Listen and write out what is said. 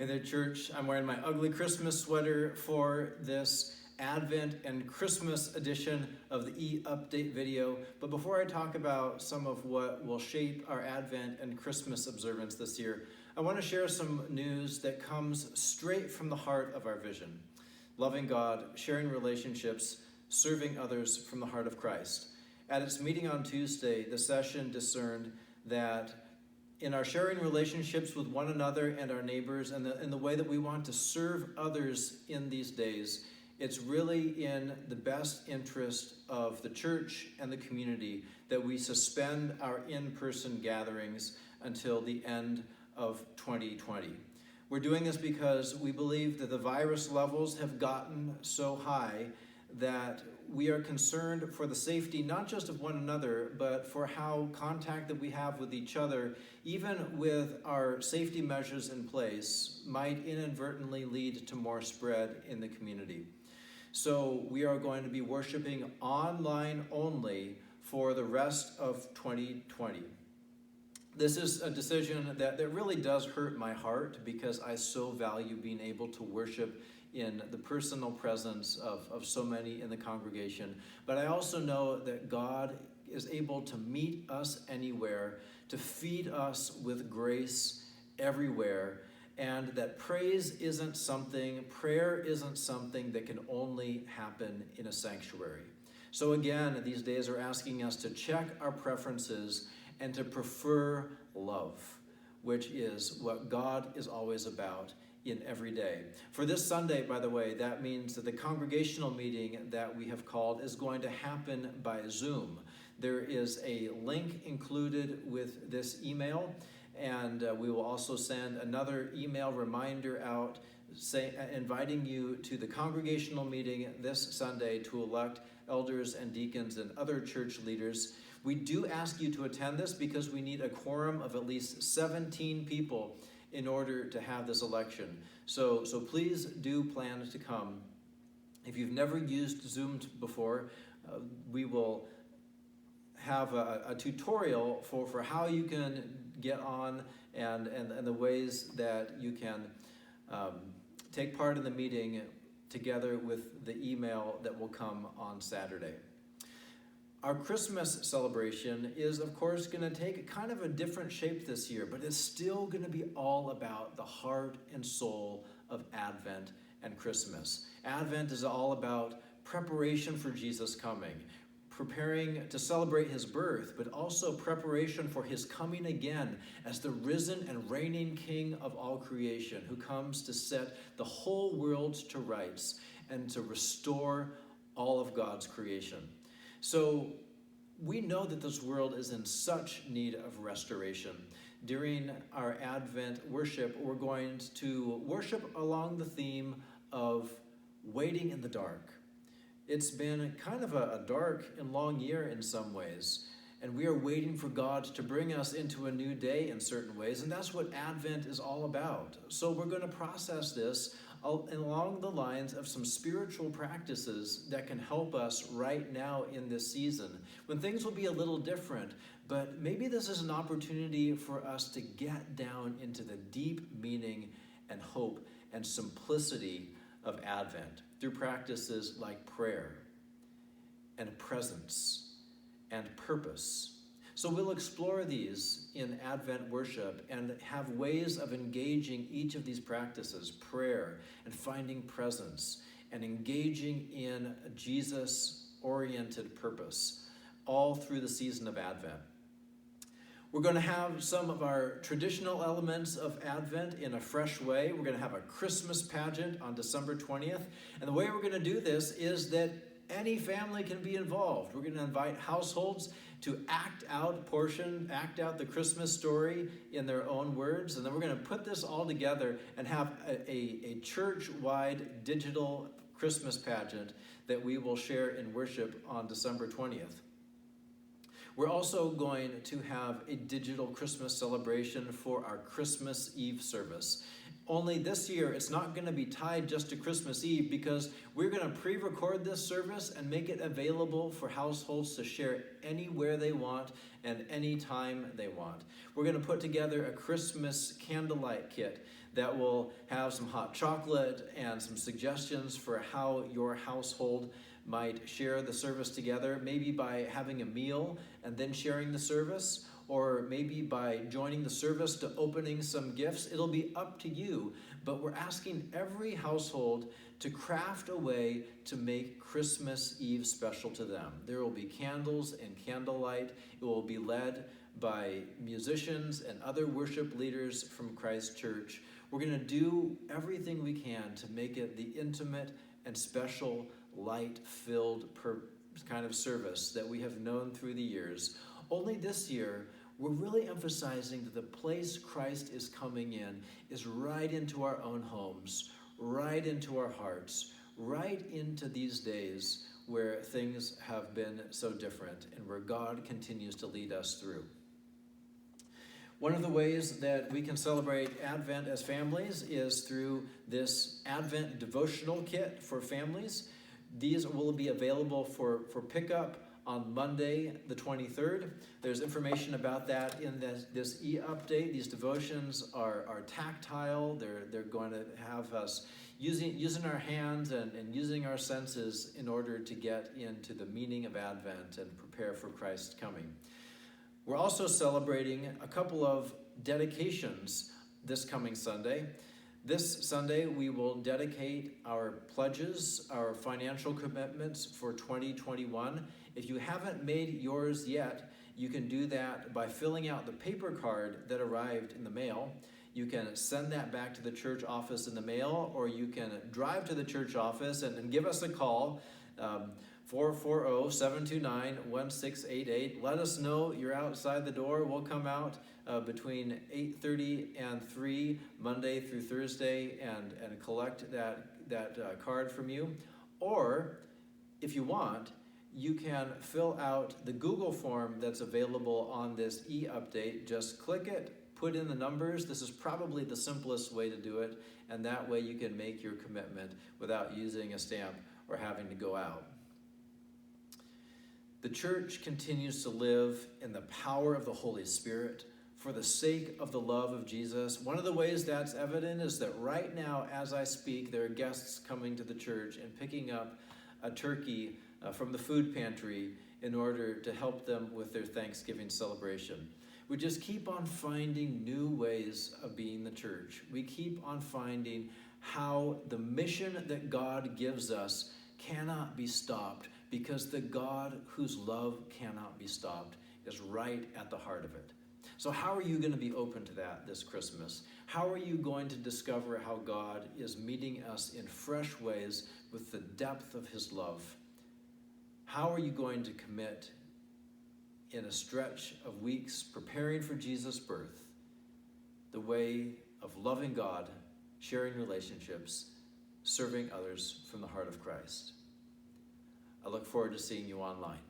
In the church, I'm wearing my ugly Christmas sweater for this Advent and Christmas edition of the EUpdate video. But before I talk about some of what will shape our Advent and Christmas observance this year, I want to share some news that comes straight from the heart of our vision. Loving God, sharing relationships, serving others from the heart of Christ. At its meeting on Tuesday, the session discerned that in our sharing relationships with one another and our neighbors, and in the way that we want to serve others in these days, it's really in the best interest of the church and the community that we suspend our in-person gatherings until the end of 2020. We're doing this because we believe that the virus levels have gotten so high that we are concerned for the safety not just of one another, but for how contact that we have with each other, even with our safety measures in place, might inadvertently lead to more spread in the community. So we are going to be worshiping online only for the rest of 2020. This is a decision that really does hurt my heart because I so value being able to worship in the personal presence of so many in the congregation. But I also know that God is able to meet us anywhere, to feed us with grace everywhere, and that prayer isn't something that can only happen in a sanctuary. So again, these days are asking us to check our preferences and to prefer love, which is what God is always about in every day. For this Sunday, by the way, that means that the congregational meeting that we have called is going to happen by Zoom. There is a link included with this email, and we will also send another email reminder out inviting you to the congregational meeting this Sunday to elect elders and deacons and other church leaders. We do ask you to attend this because we need a quorum of at least 17 people in order to have this election. So please do plan to come. If you've never used Zoom before, we will have a tutorial for how you can get on and the ways that you can take part in the meeting together with the email that will come on Saturday. Our Christmas celebration is, of course, going to take kind of a different shape this year, but it's still going to be all about the heart and soul of Advent and Christmas. Advent is all about preparation for Jesus coming, preparing to celebrate his birth, but also preparation for his coming again as the risen and reigning King of all creation, who comes to set the whole world to rights and to restore all of God's creation. So we know that this world is in such need of restoration. During our Advent worship, we're going to worship along the theme of waiting in the dark. It's been kind of a dark and long year in some ways, and we are waiting for God to bring us into a new day in certain ways, and that's what Advent is all about. So we're going to process this along the lines of some spiritual practices that can help us right now in this season, when things will be a little different, but maybe this is an opportunity for us to get down into the deep meaning and hope and simplicity of Advent through practices like prayer and presence and purpose. So we'll explore these in Advent worship and have ways of engaging each of these practices, prayer and finding presence and engaging in a Jesus-oriented purpose, all through the season of Advent. We're going to have some of our traditional elements of Advent in a fresh way. We're going to have a Christmas pageant on December 20th. And the way we're going to do this is that any family can be involved. We're going to invite households to act out the Christmas story in their own words. And then we're going to put this all together and have a church-wide digital Christmas pageant that we will share in worship on December 20th. We're also going to have a digital Christmas celebration for our Christmas Eve service. Only this year, it's not going to be tied just to Christmas Eve, because we're going to pre-record this service and make it available for households to share anywhere they want and anytime they want. We're going to put together a Christmas candlelight kit that will have some hot chocolate and some suggestions for how your household might share the service together, maybe by having a meal and then sharing the service, or maybe by joining the service to opening some gifts. It'll be up to you, but we're asking every household to craft a way to make Christmas Eve special to them. There will be candles and candlelight. It will be led by musicians and other worship leaders from Christ Church. We're going to do everything we can to make it the intimate and special, light-filled kind of service that we have known through the years. Only this year, we're really emphasizing that the place Christ is coming in is right into our own homes, right into our hearts, right into these days where things have been so different and where God continues to lead us through. One of the ways that we can celebrate Advent as families is through this Advent devotional kit for families. These will be available for pickup on Monday, the 23rd. There's information about that in this EUpdate. These devotions are tactile. They're going to have us using our hands and using our senses in order to get into the meaning of Advent and prepare for Christ's coming. We're also celebrating a couple of dedications this coming Sunday. This Sunday, we will dedicate our pledges, our financial commitments for 2021. If you haven't made yours yet, you can do that by filling out the paper card that arrived in the mail. You can send that back to the church office in the mail, or you can drive to the church office and give us a call, 440-729-1688. Let us know you're outside the door. We'll come out between 8:30 and 3 Monday through Thursday and collect that card from you. Or if you want, you can fill out the Google form that's available on this EUpdate. Just click it, put in the numbers. This is probably the simplest way to do it, and that way you can make your commitment without using a stamp or having to go out. The church continues to live in the power of the Holy Spirit for the sake of the love of Jesus. One of the ways that's evident is that right now, as I speak, there are guests coming to the church and picking up a turkey from the food pantry in order to help them with their Thanksgiving celebration. We just keep on finding new ways of being the church. We keep on finding how the mission that God gives us cannot be stopped, because the God whose love cannot be stopped is right at the heart of it. So how are you going to be open to that this Christmas? How are you going to discover how God is meeting us in fresh ways with the depth of his love? How are you going to commit in a stretch of weeks preparing for Jesus' birth the way of loving God, sharing relationships, serving others from the heart of Christ? I look forward to seeing you online.